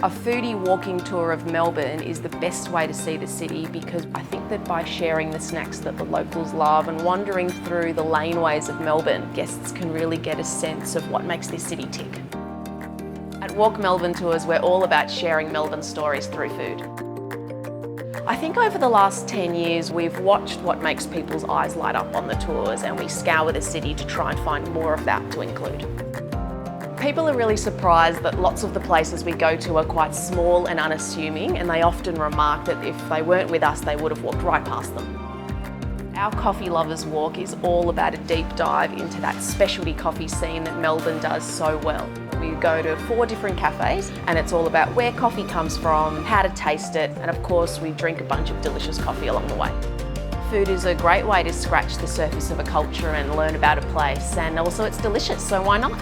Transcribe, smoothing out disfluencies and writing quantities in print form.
A foodie walking tour of Melbourne is the best way to see the city because I think that by sharing the snacks that the locals love and wandering through the laneways of Melbourne, guests can really get a sense of what makes this city tick. At Walk Melbourne Tours, we're all about sharing Melbourne stories through food. I think over the last 10 years, we've watched what makes people's eyes light up on the tours, and we scour the city to try and find more of that to include. People are really surprised that lots of the places we go to are quite small and unassuming, and they often remark that if they weren't with us, they would have walked right past them. Our Coffee Lovers Walk is all about a deep dive into that specialty coffee scene that Melbourne does so well. We go to 4 different cafes, and it's all about where coffee comes from, how to taste it, and of course we drink a bunch of delicious coffee along the way. Food is a great way to scratch the surface of a culture and learn about a place, and also it's delicious, so why not?